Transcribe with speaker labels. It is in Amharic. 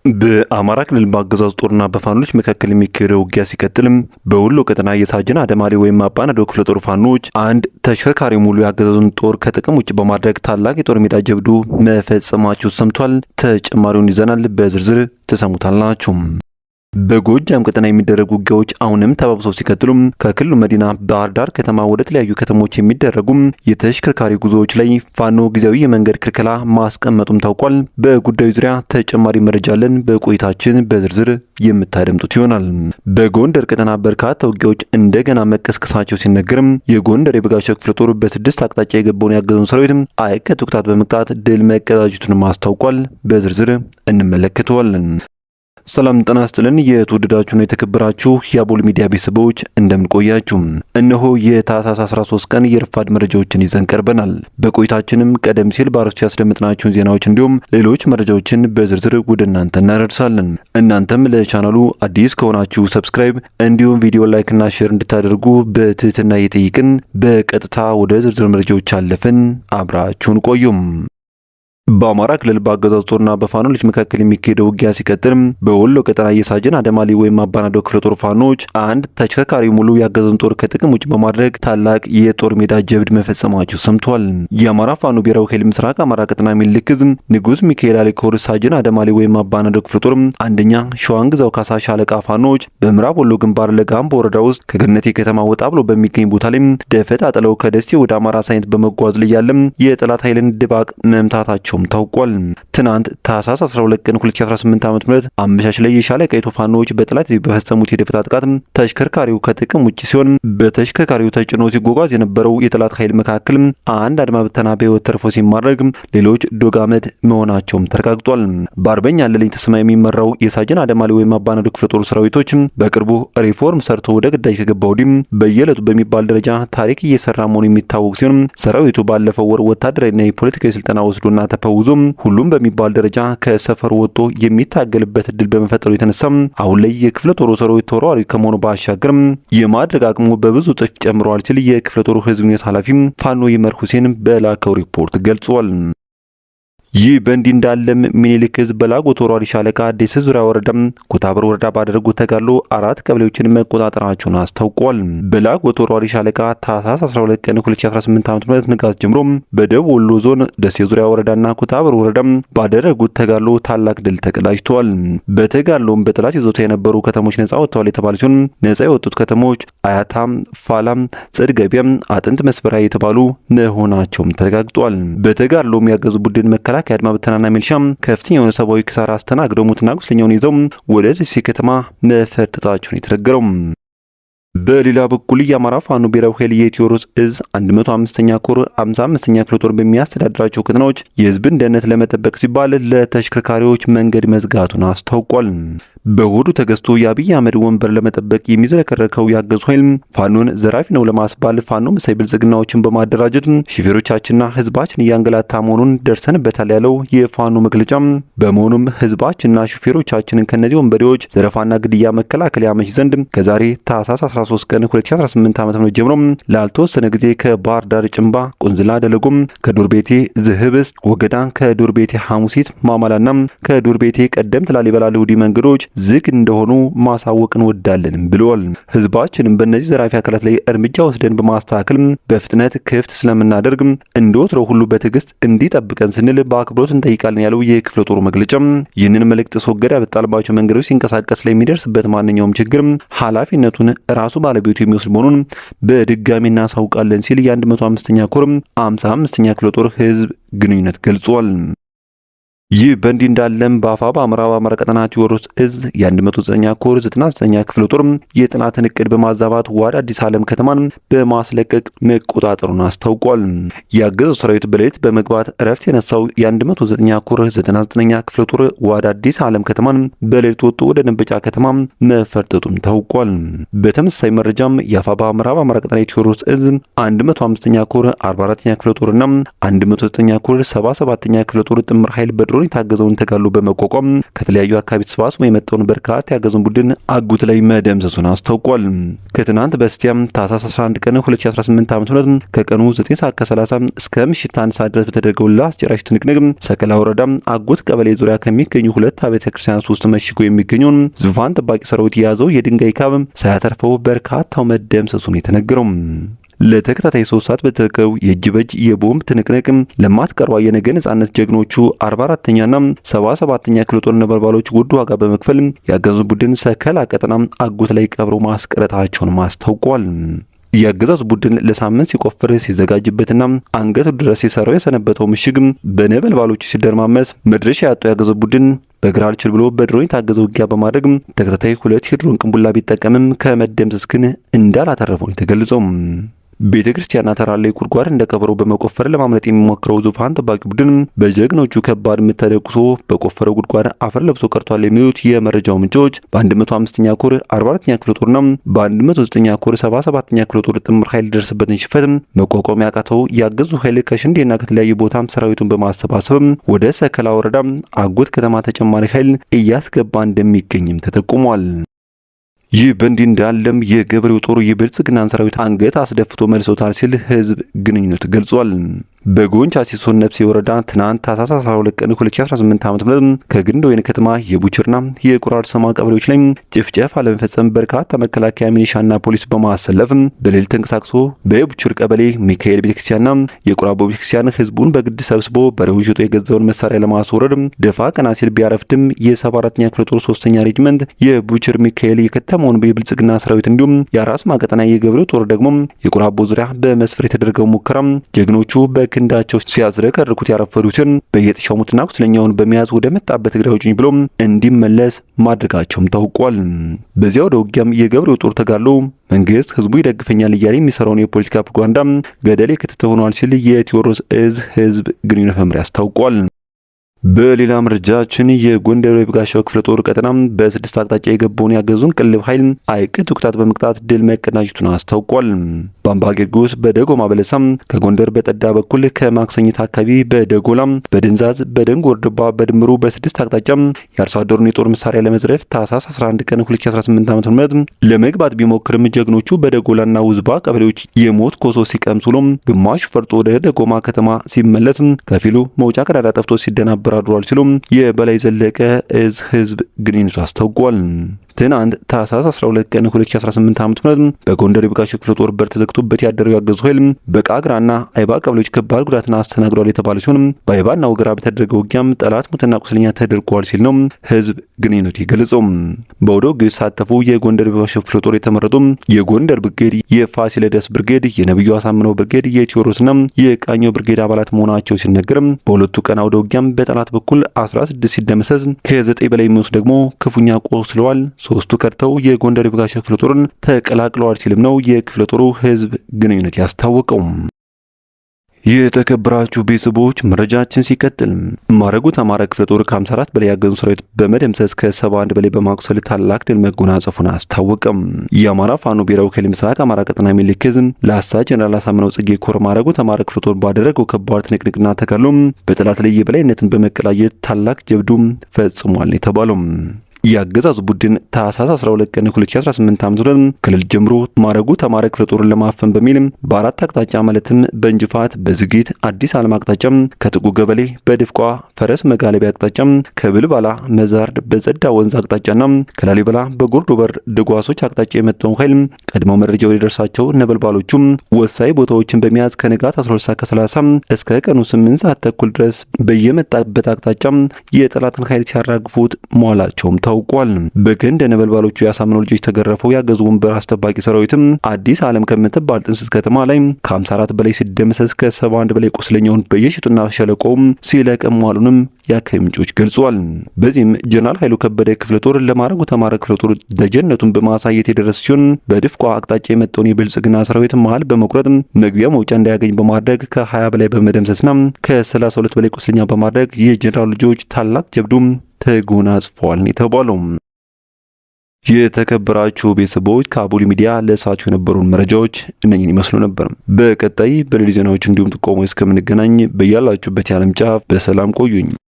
Speaker 1: በአማራ ክልል በአገዛዙ ጦርና በፋኖች መካከል የሚካሄደው ውጊያ ሲቀጥልም በወሎ ቀጠና የሳጅን አደማሊ ወይም አባናዶ ክፍለ ጦር ፋኖች አንድ ተሽከርካሪ ሙሉ የአገዛዙን ጦር ከጥቅም ውጭ በማድረግ ታላቅ የጦር ሜዳ ጀብዱ መፈጸማቸው ሰምቷል። ተጨማሪውን ይዘናል፣ በዝርዝር ትሰሙታላችሁ። በጎጃም ቀጠና የሚደረጉ ውጊያዎች አሁንም ተባብሰው ሲቀጥሉም ከክልሉ መዲና ባህር ዳር ከተማ ወደ ተለያዩ ከተሞች የሚደረጉ የተሽከርካሪ ጉዞዎች ላይ ፋኖ ጊዜያዊ የመንገድ ክልከላ ማስቀመጡም ታውቋል። በጉዳዩ ዙሪያ ተጨማሪ መረጃ አለን፣ በቆይታችን በዝርዝር የምታደምጡት ይሆናል። በጎንደር ቀጠና በርካታ ውጊያዎች እንደገና መቀስቀሳቸው ሲነገርም የጎንደር የበጋሻው ክፍለ ጦር በስድስት አቅጣጫ የገባውን ያገዘውን ሰራዊት አይቀጡ ቅጣት በመቅጣት ድል መቀዳጀቱን አስታውቋል። በዝርዝር እንመለከተዋለን። ሰላም ጤና ይስጥልን። የተወደዳችሁና የተከበራችሁ የአቦል ሚዲያ ቤተሰቦች እንደምን ቆያችሁ? እነሆ የታህሳስ 13 ቀን የረፋድ መረጃዎችን ይዘን ቀርበናል። በቆይታችንም ቀደም ሲል በአርዕስቱ ያስደመጥናችሁን ዜናዎች እንዲሁም ሌሎች መረጃዎችን በዝርዝር ወደ እናንተ እናደርሳለን። እናንተም ለቻናሉ አዲስ ከሆናችሁ ሰብስክራይብ እንዲሁም ቪዲዮ ላይክና ሼር እንድታደርጉ በትህትና እየጠየቅን በቀጥታ ወደ ዝርዝር መረጃዎች አለፍን። አብራችሁን ቆዩም። በአማራ ክልል በአገዛዙ ጦርና በፋኖች መካከል የሚካሄደው ውጊያ ሲቀጥል በወሎ ቀጠና የሳጅን አደማሊ ወይም አባናዶ ክፍለ ጦር ፋኖች አንድ ተሽከርካሪ ሙሉ ያገዛዙን ጦር ከጥቅም ውጭ በማድረግ ታላቅ የጦር ሜዳ ጀብድ መፈጸማቸው ሰምቷል። የአማራ ፋኖ ብሔራዊ ኃይል ምስራቅ አማራ ቀጠና ሚልክ ዕዝ ንጉስ ሚካኤል አለኮር ሳጅን አደማሊ ወይም አባናዶ ክፍለ ጦር አንደኛ ሸዋንግዛው ካሳ ሻለቃ ፋኖች በምዕራብ ወሎ ግንባር ለጋምቦ ወረዳ ውስጥ ከገነቴ ከተማ ወጣ ብሎ በሚገኝ ቦታ ላይ ደፈጣ ጥለው ከደሴ ወደ አማራ ሳይንት በመጓዝ ላይ ያለም የጠላት ኃይልን ድባቅ መምታታቸው ታውቋል። ትናንት ታህሳስ 12 ቀን 2018 ዓ.ም አመሻሽ ላይ የሻለቃይቱ ፋኖች በጠላት በፈጸሙት የደፈጣ ጥቃት ተሽከርካሪው ከጥቅም ውጭ ሲሆን በተሽከርካሪው ተጭኖ ሲጓጓዝ የነበረው የጠላት ኃይል መካከል አንድ አድማ ብተና በህይወት ተርፎ ሲማረግ ሌሎች ዶጋመድ መሆናቸውም ተረጋግጧል። በአርበኛ አለልኝ ተሰማ የሚመራው የሳጅን አደማሊ ወይም አባናዶ ክፍለ ጦር ሰራዊቶች በቅርቡ ሪፎርም ሰርቶ ወደ ግዳጅ ከገባ ወዲህ በየዕለቱ በሚባል ደረጃ ታሪክ እየሰራ መሆኑ የሚታወቅ ሲሆን ሰራዊቱ ባለፈው ወር ወታደራዊና የፖለቲካዊ ስልጠና ወስዶና ተፈውዞ ሁሉም በሚባል ደረጃ ከሰፈሩ ወጥቶ የሚታገልበት እድል በመፈጠሩ የተነሳ አሁን ላይ የክፍለ ጦሩ ሰራዊት ተወራሪ ከመሆኑ ባሻገር የማድረግ አቅሙ በብዙ እጥፍ ጨምሯል ሲል የክፍለ ጦሩ ህዝብ ግንኙነት ኃላፊ ፋኖ ይመር ሁሴን በላከው ሪፖርት ገልጿል። ይህ በእንዲህ እንዳለም ሚኒሊክ ዕዝ በላጎ ተወራሪ ሻለቃ አዲስ ዙሪያ ወረዳ ኩታበር ወረዳ ባደረጉት ተጋድሎ 4 ቀበሌዎችን መቆጣጠራቸውን አስታውቋል። በላጎ ተወራሪ ሻለቃ ታህሳስ 12 ቀን 2018 ዓ.ም ንጋት ጀምሮ በደቡብ ወሎ ዞን ደሴ ዙሪያ ወረዳና ኩታበር ወረዳ ባደረጉት ተጋድሎ ታላቅ ድል ተቀዳጅተዋል። በተጋድሎም በጠላት ይዞታ የነበሩ ከተሞች ነጻ ወጥተዋል የተባሉ ሲሆን ነጻ የወጡት ከተሞች አያታም፣ ፋላም፣ ጽድ ገቢያም፣ አጥንት መስበሪያ የተባሉ መሆናቸውም ተረጋግጧል። በተጋድሎም ያገዙ ቡድን መከላከያ አድማ ብተናና ሚሊሻም ከፍተኛ የሆነ ሰብአዊ ኪሳራ አስተናግደው ሙትና ቁስለኛውን ይዘው ወደ ደሴ ከተማ መፈርጠጣቸውን የተነገረው። በሌላ በኩል የአማራ ፋኖ ብሔራዊ ኃይል የቴዎድሮስ ዕዝ 105ኛ ኮር 55ኛ ክፍለ ጦር በሚያስተዳድራቸው ከተሞች የህዝብን ደህንነት ለመጠበቅ ሲባል ለተሽከርካሪዎች መንገድ መዝጋቱን አስታውቋል። በሆዱ ተገዝቶ የአብይ አህመድ ወንበር ለመጠበቅ የሚዝረከረከው ያገዙ ኃይል ፋኖን ዘራፊ ነው ለማስባል ፋኖ መሳይ ብልጽግናዎችን በማደራጀት ሹፌሮቻችንና ህዝባችን እያንገላታ መሆኑን ደርሰንበታል ያለው የፋኖ መግለጫ በመሆኑም ህዝባችንና ሹፌሮቻችንን ከነዚህ ወንበዴዎች ዘረፋና ግድያ መከላከል ያመች ዘንድ ከዛሬ ታህሳስ 13 ቀን 2018 ዓ.ም ጀምሮ ላልተወሰነ ጊዜ ከባህር ዳር ጭንባ፣ ቁንዝላ፣ ደለጎም፣ ከዱር ቤቴ ዝህብስ፣ ወገዳን፣ ከዱር ቤቴ ሐሙሲት፣ ማማላና ከዱር ቤቴ ቀደምት ላሊበላ ልውዲ መንገዶች ዝግ እንደሆኑ ማሳወቅን ወዳለን ብለዋል። ህዝባችንም በእነዚህ ዘራፊ አካላት ላይ እርምጃ ወስደን በማስተካከል በፍጥነት ክፍት ስለምናደርግ እንደወትሮው ሁሉ በትዕግስት እንዲጠብቀን ስንል በአክብሮት እንጠይቃለን ያለው የክፍለ ጦሩ መግለጫ ይህንን መልእክት ሶገዳ በጣልባቸው መንገዶች ሲንቀሳቀስ ላይ የሚደርስበት ማንኛውም ችግር ኃላፊነቱን ራሱ ባለቤቱ የሚወስድ መሆኑን በድጋሚ እናሳውቃለን ሲል የ105ኛ ኮር 55ኛ ክፍለ ጦር ህዝብ ግንኙነት ገልጿል። ይህ በእንዲህ እንዳለም በአፋባ ምዕራብ አማራ ቀጠና ቴዎድሮስ ዕዝ የ109ኛ ኮር 99ኛ ክፍለ ጦር የጥናትን እቅድ በማዛባት ወደ አዲስ ዓለም ከተማን በማስለቀቅ መቆጣጠሩን አስታውቋል። ያገዘው ሰራዊት በሌሊት በመግባት እረፍት የነሳው የ109ኛ ኮር 99ኛ ክፍለ ጦር ወደ አዲስ ዓለም ከተማን በሌሊት ወጥቶ ወደ ደንበጫ ከተማ መፈርጠጡም ታውቋል። በተመሳሳይ መረጃም የአፋባ ምዕራብ አማራ ቀጠና ቴዎድሮስ ዕዝ 105ኛ ኮር 44ኛ ክፍለ ጦርና 109ኛ ኮር 77ኛ ክፍለ ጦር ጥምር ኃይል በድሮ በድሮን የታገዘውን ተጋድሎ በመቋቋም ከተለያዩ አካባቢ ተሰባስቦ የመጣውን በርካታ ያገዘውን ቡድን አጉት ላይ መደምሰሱን አስታውቋል። ከትናንት በስቲያም ታህሳስ 11 ቀን 2018 ዓ.ም ከቀኑ 9:30 እስከ ምሽት 1 ሰዓት ድረስ በተደረገው ለአስጨራሽ ትንቅንቅ ሰከላ ወረዳ አጉት ቀበሌ ዙሪያ ከሚገኙ ሁለት አብያተ ክርስቲያናት ውስጥ መሽጎ የሚገኘውን ዙፋን ጠባቂ ሰራዊት የያዘው የድንጋይ ካብ ሳያተርፈው በርካታው መደምሰሱን የተነገረው። ለተከታታይ 3 ሰዓት በተደረገው የእጅ በእጅ የቦምብ ትንቅንቅ ለማትቀረው የነገ ነጻነት ጀግኖቹ 44ኛና 77ኛ ክፍለ ጦር ነበልባሎች ውድ ዋጋ በመክፈል ያገዙ ቡድን ሰከላ ቀጠና አጉት ላይ ቀብሮ ማስቀረታቸውን ማስታውቋል። የአገዛዙ ቡድን ለሳምንት ሲቆፍር ሲዘጋጅበትና አንገቱ ድረስ ሲሰራው የሰነበተው ምሽግ በነበልባሎቹ ሲደርማመስ መድረሻ ያጣው ያገዛዙ ቡድን በግራ አልችል ብሎ በድሮን የታገዘ ውጊያ በማድረግ ተከታታይ 2 የድሮን ቅንቡላ ቢጠቀምም ከመደምሰስ ግን እንዳላተረፈው የተገለጸው። ቤተ ክርስቲያናት ተራ ላይ ጉድጓድ እንደቀበረው በመቆፈር ለማምለጥ የሚሞክረው ዙፋን ጠባቂ ቡድን በጀግኖቹ ከባድ ምት ተደቁሶ በቆፈረው ጉድጓድ አፈር ለብሶ ቀርቷል የሚሉት የመረጃው ምንጮች በ105ኛ ኮር 44ኛ ክፍለ ጦርና በ109ኛ ኮር 77ኛ ክፍለ ጦር ጥምር ኃይል ደረሰበትን ሽፈት መቋቋም ያቃተው ያገዙ ኃይል ከሽንዴና ከተለያዩ ቦታም ሰራዊቱን በማሰባሰብ ወደ ሰከላ ወረዳ አጉት ከተማ ተጨማሪ ኃይል እያስገባ እንደሚገኝም ተጠቁሟል። ይህ በእንዲህ እንዳለም የገበሬው ጦር የብልጽግናን ሰራዊት አንገት አስደፍቶ መልሶታል ሲል ህዝብ ግንኙነት ገልጿል። በጎንቻ ሲሶ ነፍሴ ወረዳ ትናንት ታህሳስ 12 ቀን 2018 ዓ.ም ከግንደ ወይን ከተማ የቡችርና የቁራር ሰማ ቀበሌዎች ላይ ጭፍጨፋ ለመፈጸም በርካታ መከላከያ ሚሊሻና ፖሊስ በማሰለፍ በሌሊት ተንቀሳቅሶ በቡችር ቀበሌ ሚካኤል ቤተክርስቲያንና የቁራቦ ቤተክርስቲያን ህዝቡን በግድ ሰብስቦ በሬውን ሽጦ የገዛውን መሳሪያ ለማስወረድ ደፋ ቀና ሲል ቢያረፍድም የ74ኛ ክፍለ ጦር 3ኛ ሬጅመንት የቡችር ሚካኤል የከተማውን በብልጽግና ሰራዊት እንዲሁም የአራስ ማቀጠና የገበሬው ጦር ደግሞ የቁራቦ ዙሪያ በመስፈር የተደረገው ሙከራ ጀግኖቹ ክንዳቸው ሲያዝረከርኩት ያረፈዱትን በየጥሻው ሙትና ቁስለኛውን በመያዝ ወደ መጣበት እግሬ አውጭኝ ብሎ እንዲመለስ ማድረጋቸውም ታውቋል። በዚያው ወደ ውጊያም የገበሬው ጦር ተጋድሎ መንግስት ህዝቡ ይደግፈኛል እያለ የሚሰራውን የፖለቲካ ፕሮፓጋንዳ ገደል የከተተ ሆኗል ሲል የቴዎድሮስ እዝ ህዝብ ግንኙነት መምሪያ አስታውቋል። በሌላ መረጃችን የጎንደር የበጋሻው ክፍለ ጦር ቀጠና በ6 አቅጣጫ የገባውን ያገዙን ቅልብ ኃይል አይቀጡ ቅጣት በመቅጣት ድል መቀዳጀቱን አስታውቋል። በአምባ ጊዮርጊስ በደጎማ በለሳም ከጎንደር በጠዳ በኩል ከማክሰኝት አካባቢ በደጎላም በድንዛዝ በደንጎር ድባ በድምሩ በ6 አቅጣጫ የአርሶ አደሩን የጦር መሳሪያ ለመዝረፍ ታህሳስ 11 ቀን 2018 ዓ.ም ለመግባት ቢሞክርም ጀግኖቹ በደጎላና ውዝባ ቀበሌዎች የሞት ኮሶ ሲቀምሱሎም ግማሽ ፈርጦ ወደ ደጎማ ከተማ ሲመለስ ከፊሉ መውጫ ቀዳዳ ጠፍቶ ሲደናበር አድሯል ሲሉም የበላይ ዘለቀ እዝ ህዝብ ግንኙነት አስታውቋል። ትናንት ታህሳስ 12 ቀን 2018 ዓ.ም በጎንደር የበጋሻው ክፍለ ጦር በር ተዘግቶበት ያደረው ያገዙ ኃይል በቃግራና አይባ ቀበሌዎች ከባድ ጉዳትን አስተናግዷል የተባለ ሲሆን በአይባና ወገራ በተደረገው ውጊያም ጠላት ሙትና ቁስለኛ ተደርጓል ሲል ነው ህዝብ ግንኙነት የገለጸው። በወደው ግስ ሳተፉ የጎንደር የበጋሻው ክፍለ ጦር የተመረጡ የጎንደር ብርጌድ፣ የፋሲለደስ ብርጌድ፣ የነብዩ አሳምነው ብርጌድ፣ የቴዎድሮስና የቃኘው ብርጌድ አባላት መሆናቸው ሲነገር በሁለቱ ቀን ወደ ውጊያም በጠላት በኩል 16 ሲደመሰስ ከ9 በላይ የሚወስዱ ደግሞ ክፉኛ ቆስለዋል። 3ቱ ከድተው የጎንደር የበጋሻው ክፍለ ጦርን ተቀላቅለዋል ሲልም ነው የክፍለ ጦሩ ህዝብ ግንኙነት ያስታወቀው። የተከበራችሁ ቤተሰቦች መረጃችን ሲቀጥል ማረጉት አማራ ክፍለ ጦር ከ54 በላይ ያገዙ ሰራዊት በመደምሰስ ከ71 በላይ በማቁሰል ታላቅ ድል መጎናጸፉን አስታወቀም። የአማራ ፋኖ ብሔራዊ ኃይል ምስራቅ አማራ ቀጠና ሚሊክ ዕዝ ላስታ ጀነራል አሳምነው ጽጌ ኮር ማረጉት አማራ ክፍለ ጦር ባደረገው ከባድ ትንቅንቅና ተጋድሎ በጠላት ላይ የበላይነትን በመቀላየት ታላቅ ጀብዱ ፈጽሟል የተባለው ያገዛዙ ቡድን ታህሳስ 12 ቀን 2018 ዓ.ም ክልል ጀምሮ ማረጉት አማራ ክፍለ ጦርን ለማፈን በሚል በአራት አቅጣጫ ማለትም በእንጅፋት፣ በዝጊት፣ አዲስ ዓለም አቅጣጫ፣ ከጥቁ ገበሌ፣ በድፍቋ ፈረስ መጋለቢያ አቅጣጫ፣ ከብልባላ መዛርድ በጸዳ ወንዝ አቅጣጫና ከላሊበላ በጎርዶ በር ድጓሶች አቅጣጫ የመጣውን ኃይል ቀድሞ መረጃው የደረሳቸው ነበልባሎቹ ወሳኝ ቦታዎችን በመያዝ ከንጋት 12:30 እስከ ቀኑ 8 ተኩል ድረስ በየመጣበት አቅጣጫ የጠላትን ኃይል ሲያራግፉት መዋላቸውም ታውቋል። በገንደ ነበልባሎቹ ያሳምነው ልጆች ተገረፈው ያገዙ ወንበር አስጠባቂ ሰራዊትም አዲስ ዓለም ከምትባል ጥንስስ ከተማ ላይ ከ54 በላይ ሲደመሰስ ከ71 በላይ ቁስለኛውን በየሽጡና ሸለቆም ሲለቀም መዋሉንም የአካባቢ ምንጮች ገልጿል። በዚህም ጀነራል ኃይሉ ከበደ ክፍለ ጦር ለማረጉት አማራ ክፍለ ጦር ደጀነቱን በማሳየት የደረሰ ሲሆን በድፍቋ አቅጣጫ የመጣውን የብልጽግና ሰራዊት መሃል በመቁረጥ መግቢያ መውጫ እንዳያገኝ በማድረግ ከ20 በላይ በመደምሰስና ከ32 በላይ ቁስለኛ በማድረግ የጀነራል ልጆች ታላቅ ጀብዱም ተጎናጽፈዋል የተባለው። የተከበራችሁ ቤተሰቦች ከአቦሊ ሚዲያ ለሰዓቱ የነበሩን መረጃዎች እነኝን ይመስሉ ነበር። በቀጣይ በሌሎች ዜናዎች እንዲሁም ጥቆማዎች እስከምንገናኝ በያላችሁበት የዓለም ጫፍ በሰላም ቆዩኝ።